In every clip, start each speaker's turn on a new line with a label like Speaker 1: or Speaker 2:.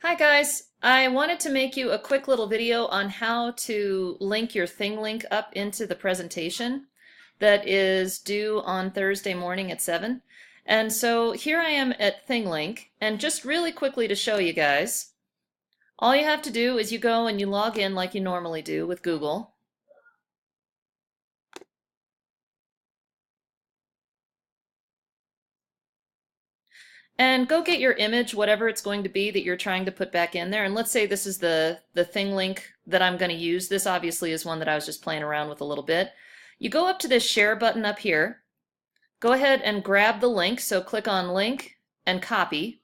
Speaker 1: Hi guys, I wanted to make you a quick little video on how to link your ThingLink up into the presentation that is due on Thursday morning at 7. And so here I am at ThingLink, and just really quickly to show you guys, all you have to do is you go and you log in like you normally do with Google. And go get your image, whatever it's going to be that you're trying to put back in there. And let's say this is the ThingLink that I'm going to use. This obviously is one that I was just playing around with a little bit. You go up to this share button up here. Go ahead and grab the link. So click on link and copy.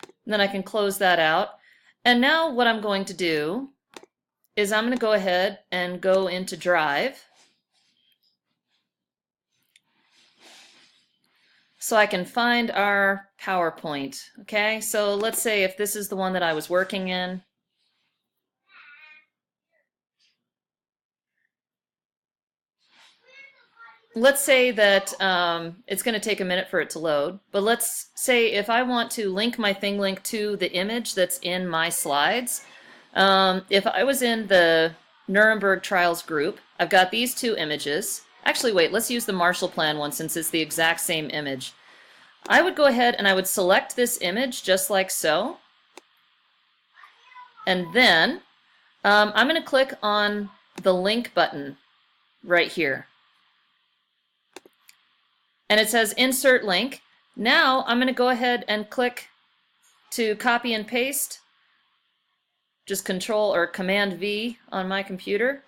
Speaker 1: And then I can close that out. And now what I'm going to do is I'm going to go ahead and go into Drive. So I can find our PowerPoint. Okay, so let's say if this is the one that I was working in. Let's say that it's going to take a minute for it to load, but let's say if I want to link my ThingLink to the image that's in my slides, if I was in the Nuremberg Trials group, I've got these two images. Actually, wait, let's use the Marshall Plan one since it's the exact same image. I would go ahead and I would select this image just like so. And then I'm going to click on the link button right here. And it says Insert Link. Now I'm going to go ahead and click to copy and paste. Just Control or Command V on my computer.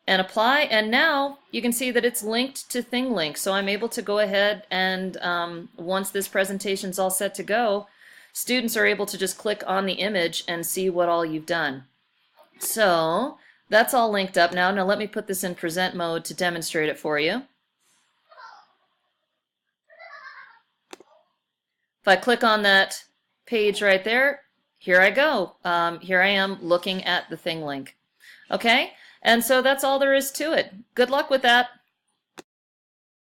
Speaker 1: And apply, and now you can see that it's linked to ThingLink. So I'm able to go ahead and once this presentation's all set to go, students are able to just click on the image and see what all you've done. So that's all linked up now. Now let me put this in present mode to demonstrate it for you. If I click on that page right there, here I go. Here I am looking at the ThingLink. Okay? And so that's all there is to it. Good luck with that.